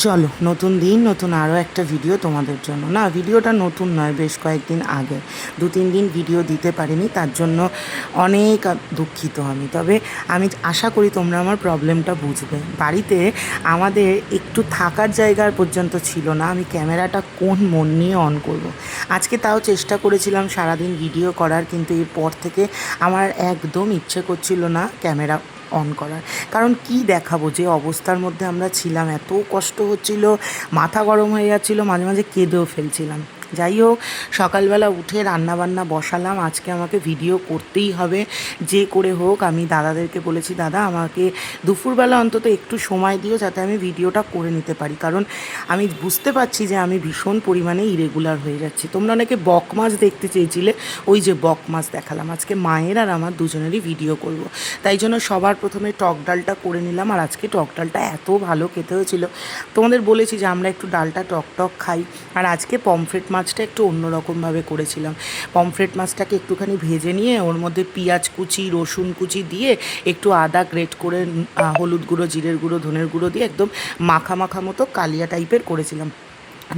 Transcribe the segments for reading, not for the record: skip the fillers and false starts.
চলো নতুন দিন নতুন আরও একটা ভিডিও তোমাদের জন্য। না, ভিডিওটা নতুন নয়, বেশ কয়েকদিন আগে 2-3 দিন ভিডিও দিতে পারিনি, তার জন্য অনেক দুঃখিত আমি। তবে আমি আশা করি তোমরা আমার প্রবলেমটা বুঝবে। বাড়িতে আমাদের একটু থাকার জায়গার পর্যন্ত ছিল না, আমি ক্যামেরাটা কোন মন নিয়ে অন করব। আজকে তাও চেষ্টা করেছিলাম সারাদিন ভিডিও করার, কিন্তু এরপর থেকে আমার একদম ইচ্ছে করছিল না ক্যামেরা অন করার। কারণ কি দেখাবো, যে অবস্থার মধ্যে আমরা ছিলাম, এত কষ্ট হচ্ছিল, মাথা গরম হয়ে যাচ্ছিলো, মাঝে মাঝে কেঁদেও ফেলছিলাম। যাই হোক, সকালবেলা উঠে রান্নাবান্না বসালাম। আজকে আমাকে ভিডিও করতেই হবে, যে করে হোক। আমি দাদাদেরকে বলেছি, দাদা আমাকে দুপুরবেলা অন্তত একটু সময় দিও, যাতে আমি ভিডিওটা করে নিতে পারি। কারণ আমি বুঝতে পারছি যে আমি ভীষণ পরিমাণে ইরেগুলার হয়ে যাচ্ছি। তোমরা অনেকে বক মাছ দেখতে চেয়েছিলে, ওই যে বক মাছ দেখালাম। আজকে মায়ের আর আমার দুজনেরই ভিডিও করব। তাই জন্য সবার প্রথমে টক ডালটা করে নিলাম। আর আজকে টক ডালটা এত ভালো খেতে হয়েছিল, তোমাদের বলেছি যে আমরা একটু ডালটা টক টক খাই। আর আজকে পমফ্রেট মাছটা একটু অন্যরকমভাবে করেছিলাম। পমফ্রেট মাছটাকে একটুখানি ভেজে নিয়ে ওর মধ্যে পেঁয়াজ কুচি, রসুন কুচি দিয়ে, একটু আদা গ্রেট করে, হলুদ গুঁড়ো, জিরের গুঁড়ো, ধনের গুঁড়ো দিয়ে একদম মাখা মাখা মতো কালিয়া টাইপের করেছিলাম।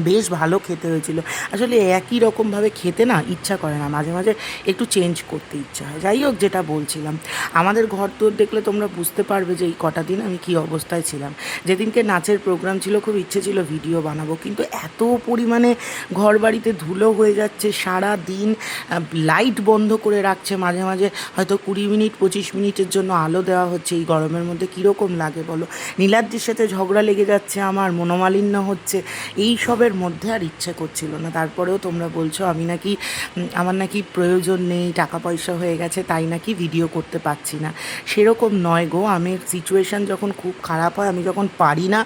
বেশ ভালো খেতে হয়েছিল। আসলে একই রকমভাবে খেতে না ইচ্ছা করে না, মাঝে মাঝে একটু চেঞ্জ করতে ইচ্ছা হয়। যাই হোক, যেটা বলছিলাম, আমাদের ঘর দোর দেখলে তোমরা বুঝতে পারবে যে এই কটা দিন আমি কী অবস্থায় ছিলাম। যেদিনকে নাচের প্রোগ্রাম ছিল, খুব ইচ্ছে ছিল ভিডিও বানাবো, কিন্তু এত পরিমাণে ঘর বাড়িতে ধুলো হয়ে যাচ্ছে, সারা দিন লাইট বন্ধ করে রাখছে, মাঝে মাঝে হয়তো 20 মিনিট 25 মিনিটের জন্য আলো দেওয়া হচ্ছে। এই গরমের মধ্যে কীরকম লাগে বলো। নীলাদ্রির সাথে ঝগড়া লেগে যাচ্ছে, আমার মনোমালিন্য হচ্ছে, এই সবের মধ্যে আর ইচ্ছে করছিল না। তারপরেও তোমরা বলছো আমি নাকি, আমার নাকি প্রয়োজন নেই, টাকা পয়সা হয়ে গেছে, তাই নাকি ভিডিও করতে পারছি না। সেরকম নয় গো, আমি সিচুয়েশান যখন খুব খারাপ হয়, আমি যখন পারি না,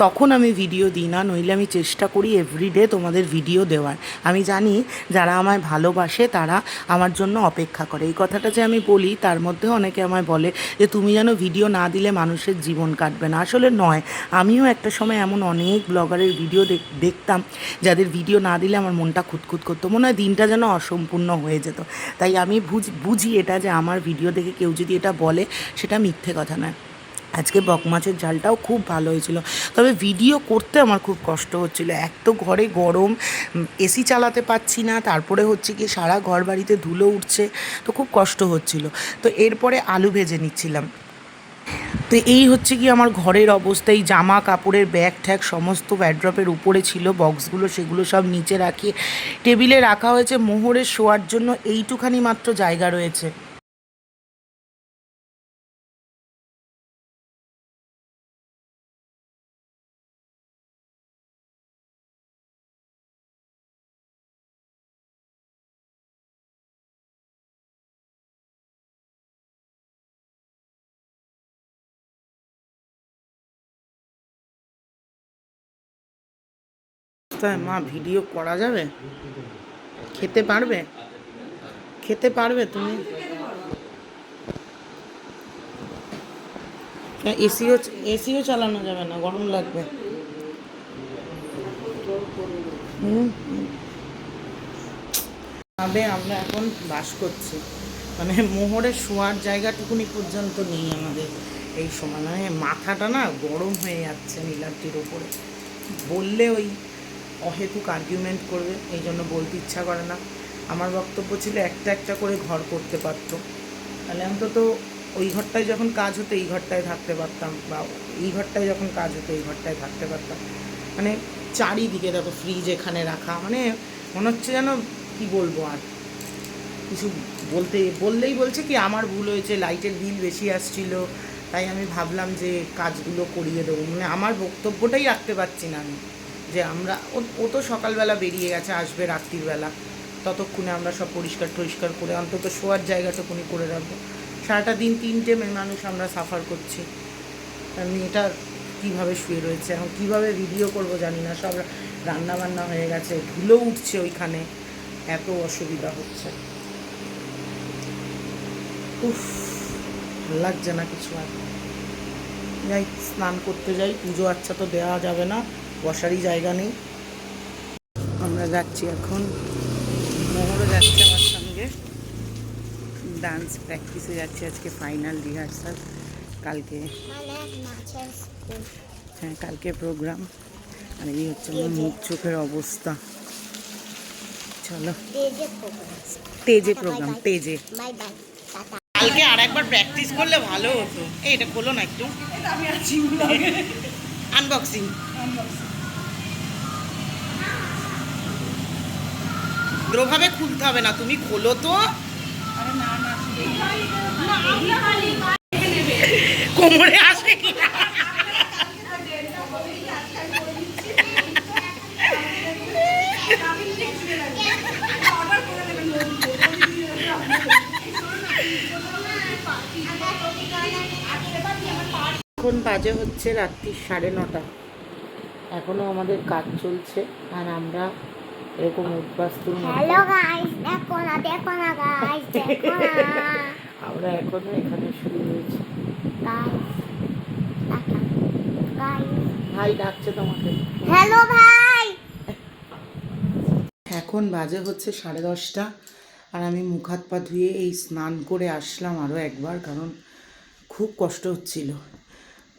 তখন আমি ভিডিও দিই না। নইলে আমি চেষ্টা করি এভরিডে তোমাদের ভিডিও দেওয়ার। আমি জানি যারা আমায় ভালোবাসে তারা আমার জন্য অপেক্ষা করে। এই কথাটা যে আমি বলি, তার মধ্যে অনেকে আমায় বলে যে তুমি যেন ভিডিও না দিলে মানুষের জীবন কাটবে না। আসলে নয়, আমিও একটা সময় এমন অনেক ব্লগারের ভিডিও দেখতাম, যাদের ভিডিও না দিলে আমার মনটা খুঁতখুত করতো, মনে হয় দিনটা যেন অসম্পূর্ণ হয়ে যেত। তাই আমি বুঝি এটা, যে আমার ভিডিও দেখে কেউ যদি এটা বলে, সেটা মিথ্যে কথা নয়। আজকে বক মাছের ঝালটাও খুব ভালো হয়েছিল, তবে ভিডিও করতে আমার খুব কষ্ট হচ্ছিল। এক তো ঘরে গরম, এসি চালাতে পারছি না, তারপরে হচ্ছে কি সারা ঘর বাড়িতে ধুলো উঠছে, তো খুব কষ্ট হচ্ছিল। তো এরপরে আলু ভেজে নিচ্ছিলাম। তো এই হচ্ছে কি আমার ঘরের অবস্থা। এই জামা কাপড়ের ব্যাগ ট্যাগ সমস্ত ব্যাড্রপের উপরে ছিল, বক্সগুলো সেগুলো সব নিচে রাখি, টেবিলে রাখা হয়েছে। মোহরের শোয়ার জন্য এইটুখানি মাত্র জায়গা রয়েছে। তাই মা, ভিডিও করা যাবে? খেতে পারবে? খেতে পারবে তুমি? এসিও, এসিও চালানো যাবে না, গরম লাগবে। হুম। তবে আমরা এখন বাস করছি, মানে মোহরের শোয়ার জায়গাটুকুনি পর্যন্ত নেই আমাদের এই সময়। মানে মাথাটা না গরম হয়ে যাচ্ছে নীলাদ্রির ওপরে। বললে ওই অহেতুক আর্গুমেন্ট করবে, এই জন্য বলতে ইচ্ছা করে না। আমার বক্তব্য ছিল একটা একটা করে ঘর করতে পারতো, তাহলে অন্তত ওই ঘরটায় যখন কাজ হতো এই ঘরটায় থাকতে পারতাম, বা এই ঘরটায় যখন কাজ হতো এই ঘরটায় থাকতে পারতাম। মানে চারিদিকে দেখো ফ্রিজ এখানে রাখা, মানে মনে হচ্ছে যেন কি বলবো, আর কিছু বললেই বলছে কি আমার ভুল হয়েছে, লাইটের বিল বেশি আসছিল, তাই আমি ভাবলাম যে কাজগুলো করিয়ে দেবো। মানে আমার বক্তব্যটাই রাখতে পারছি না আমি, যে আমরা ও তো সকালবেলা বেরিয়ে গেছে, আসবে রাত্রিবেলা, ততক্ষণে আমরা সব পরিষ্কার টরিষ্কার করে অন্তত শোয়ার জায়গাটুকুনি করে রাখবো। সারাটা দিন 3টে মেয়ে মানুষ আমরা সাফার করছি, আর মেয়েটা কীভাবে শুয়ে রয়েছে, এখন কীভাবে ভিডিও করব জানি না। সব রান্না বান্না হয়ে গেছে, ধুলো উঠছে ওইখানে, এত অসুবিধা হচ্ছে। উফ, ভাল লাগছে না কিছু আর। যাই স্নান করতে যাই, পুজো আচ্ছা তো দেওয়া যাবে না, বসারই জায়গা নেই। আমরা যাচ্ছি এখন, মোহরও যাচ্ছে আমার সঙ্গে, ডান্স প্র্যাকটিসে যাচ্ছি। আজকে ফাইনাল রিহার্সাল, কালকে, হ্যাঁ কালকে প্রোগ্রাম। আর এই হচ্ছে আমার মুখ চোখের অবস্থা। চলো তেজে প্রোগ্রাম তেজে। কালকে আর একবার প্র্যাকটিস করলে ভালো হতো। এটা খোলো না একটু, আনবক্সিং। ভাবে খুলতে হবে না, তুমি খোলো তো। কোমরে আসে কি এখন বাজে হচ্ছে রাত্রি 9:30। এখনো আমাদের কাজ চলছে আর আমরা এরকম উদ্বাস্তুর আমরা এখনো এখানে শুরু হয়েছি। ভাই ডাকছে তোমাকে। হ্যালো ভাই। এখন বাজে হচ্ছে 10:30 আর আমি মুখ হাত পা ধুয়ে এই স্নান করে আসলাম আরও একবার, কারণ খুব কষ্ট হচ্ছিল।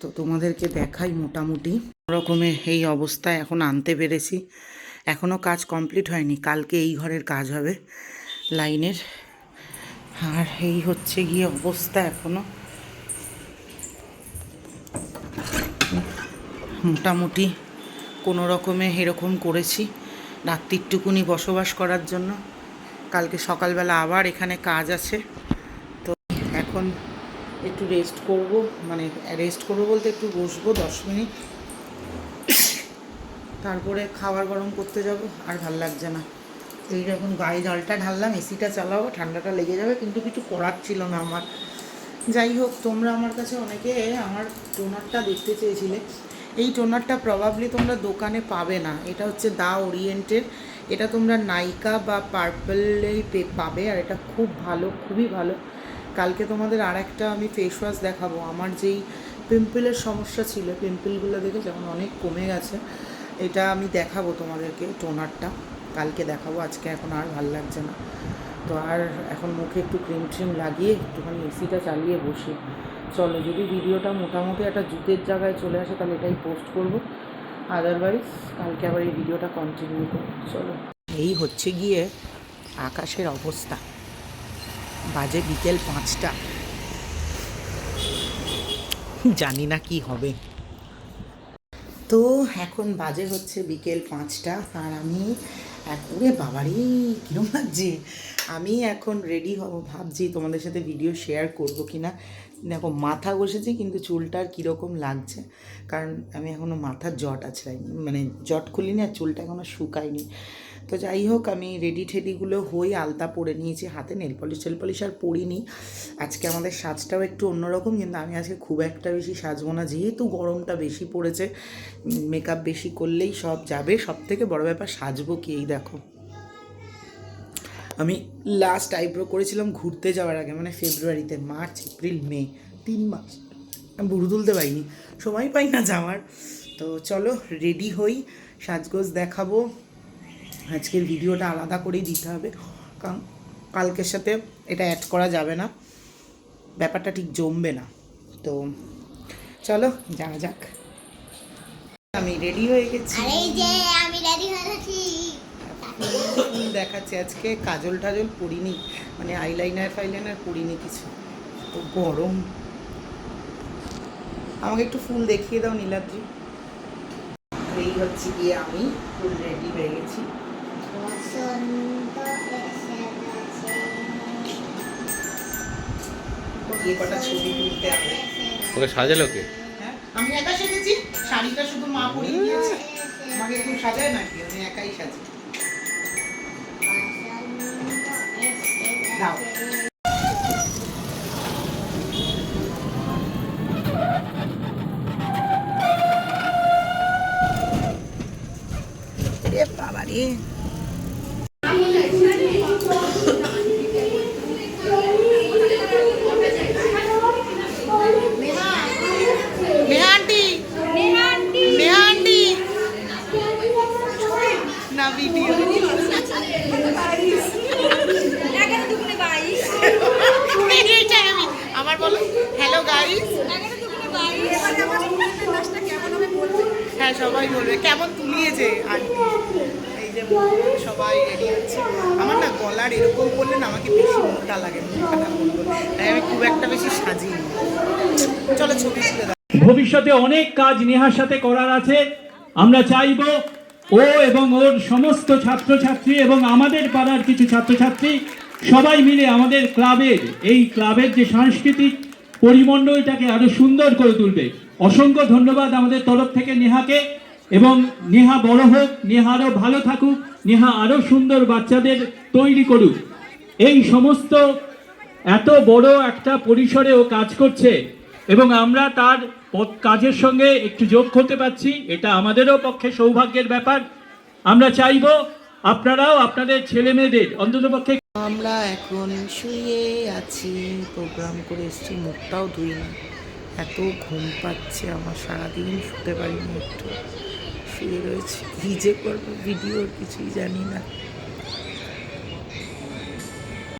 তো তোমাদেরকে দেখাই মোটামুটি রকমের এই অবস্থায় এখন আনতে পেরেছি। এখনও কাজ কমপ্লিট হয়নি, কালকে এই ঘরের কাজ হবে লাইনের। আর এই হচ্ছে গিয়ে অবস্থা এখনও মোটামুটি কোনো রকমে এরকম করেছি রাত্রিটুকুনি বসবাস করার জন্য। কালকে সকালবেলা আবার এখানে কাজ আছে। তো এখন একটু রেস্ট করব, মানে রেস্ট করবো বলতে একটু বসবো 10 মিনিট, তারপরে খাবার গরম করতে যাব। আর ভাল লাগছে না, এই যখন গায়ে জলটা ঢাললাম, এসিটা চালাবো, ঠান্ডাটা লেগে যাবে, কিন্তু কিছু করার ছিল না আমার। যাই হোক, তোমরা আমার কাছে অনেকে আমার টোনারটা দেখতে চেয়েছিলে। এই টোনারটা প্রবাবলি তোমরা দোকানে পাবে না। এটা হচ্ছে দা ওরিয়েন্টের। এটা তোমরা নাইকা বা পার্পলেই পাবে, আর এটা খুব ভালো, খুবই ভালো। কালকে তোমাদের আর একটা আমি ফেস ওয়াশ দেখাবো। আমার যেই পিম্পলের সমস্যা ছিল, পিম্পলগুলো দেখে যখন অনেক কমে গেছে, এটা আমি দেখাবো তোমাদেরকে। টোনারটা কালকে দেখাবো, আজকে এখন আর ভাল লাগছে না। তো আর এখন মুখে একটু ক্রিম ট্রিম লাগিয়ে একটুখানি এসিটা চালিয়ে বসি। চলো, যদি ভিডিওটা মোটামুটি একটা জুতের জায়গায় চলে আসে তাহলে এটাই পোস্ট করব, আদারওয়াইজ কালকে আবার এই ভিডিওটা কন্টিনিউ করব। চলো, এই হচ্ছে গিয়ে আকাশের অবস্থা। বাজে বিকেল 5টা, জানি না কি হবে। তো এখন বাজে হচ্ছে বিকেল 5টা আর আমি ওরে বাবারে কীরকম লাগছে। আমি এখন রেডি হব, ভাবছি তোমাদের সাথে ভিডিও শেয়ার করব কি না। দেখো, মাথা বসেছি কিন্তু চুলটার কীরকম লাগছে, কারণ আমি এখনও মাথার জট আছড়াইনি, মানে জট খুলিনি, আর চুলটা এখনও শুকায়নি। তো যাই হোক, আমি রেডি ঠেডিগুলো হই, আলতা পরে নিয়েছি, হাতে নেল পলিশ আর পরিনি। আজকে আমাদের সাজটাও একটু অন্যরকম, কিন্তু আমি আজকে খুব একটা বেশি সাজবো না, যেহেতু গরমটা বেশি পড়েছে। মেকআপ বেশি করলেই সব যাবে। সব থেকে বড় ব্যাপার সাজবো কি, এই দেখো। আমি লাস্ট আইব্রো করেছিলাম ঘুরতে যাওয়ার আগে, মানে ফেব্রুয়ারিতে। মার্চ, এপ্রিল, মে 3 মাস আমি ভুরু তুলতে পারিনি, সময় পাই না যাওয়ার। তো চলো রেডি হই, সাজগোজ দেখাবো। আজকের ভিডিওটা আলাদা করেই দিতে হবে, কারণ কালকের সাথে এটা অ্যাড করা যাবে না, ব্যাপারটা ঠিক জমবে না। তো চলো যাওয়া যাক। আমি রেডি হয়ে গেছি, ফুল দেখাচ্ছে। আজকে কাজল টাজল পরিনি, মানে আইলাইনার ফাইলাইনার পরিনি কিছু, তো গরম। আমাকে একটু ফুল দেখিয়ে দাও নীলাদ্রি। এই হচ্ছে গিয়ে আমি ফুল রেডি হয়ে গেছি। কটা ছবি তুলতে হবে। ওকে সাজালো কে? হ্যাঁ, আমি একা সেজেছি, শাড়িটা শুধু মা পরিয়ে দিয়েছে। আমাকে একটু সাজায় নাকি, আমি একাই সাজি। দাও। রে বাবা রে, না ভিডিও আমার বলো হ্যালো গাইস। হ্যাঁ, সবাই সবাই বলবে কেমন তুলিয়েছে আন্টি। এই যে সবাই রেডি হচ্ছে। আমার না গলার এরকম করলে না আমাকে বেশি মোটা লাগে, মুখখানা বলবো, তাই আমি খুব একটা বেশি সাজিনি। চলো ছবি তুলে দাও। ভবিষ্যতে অনেক কাজ নেহার সাথে করার আছে। আমরা চাইব ও এবং ওর সমস্ত ছাত্রছাত্রী এবং আমাদের পাড়ার কিছু ছাত্রছাত্রী সবাই মিলে আমাদের ক্লাবের যে সাংস্কৃতিক পরিমণ্ডলটাকে আরো সুন্দর করে তুলবে। অসংখ্য ধন্যবাদ আমাদের তরফ থেকে নেহাকে, এবং নেহা বড় হোক, নেহা আরো ভালো থাকুক, নেহা আরো সুন্দর বাচ্চাদের তৈরি করুক। এই সমস্ত এত বড় একটা পরিসরে ও কাজ করছে এবং আমরা তার কাজের সঙ্গে একটু যোগ করতে পারছি, এটা আমাদেরও পক্ষে সৌভাগ্যের ব্যাপার। আমরা চাইব আপনারাও আপনাদের ছেলে মেয়েদের অন্ততপক্ষে। আমরা এখন শুয়ে আছি, প্রোগ্রাম করে এসেছি, মুখটাও ধুই না, এত ঘুম পাচ্ছে আমার, সারাদিন শুতে পারিনি, একটু শুয়ে রয়েছি। কী যে করবো ভিডিওর কিছুই জানি না।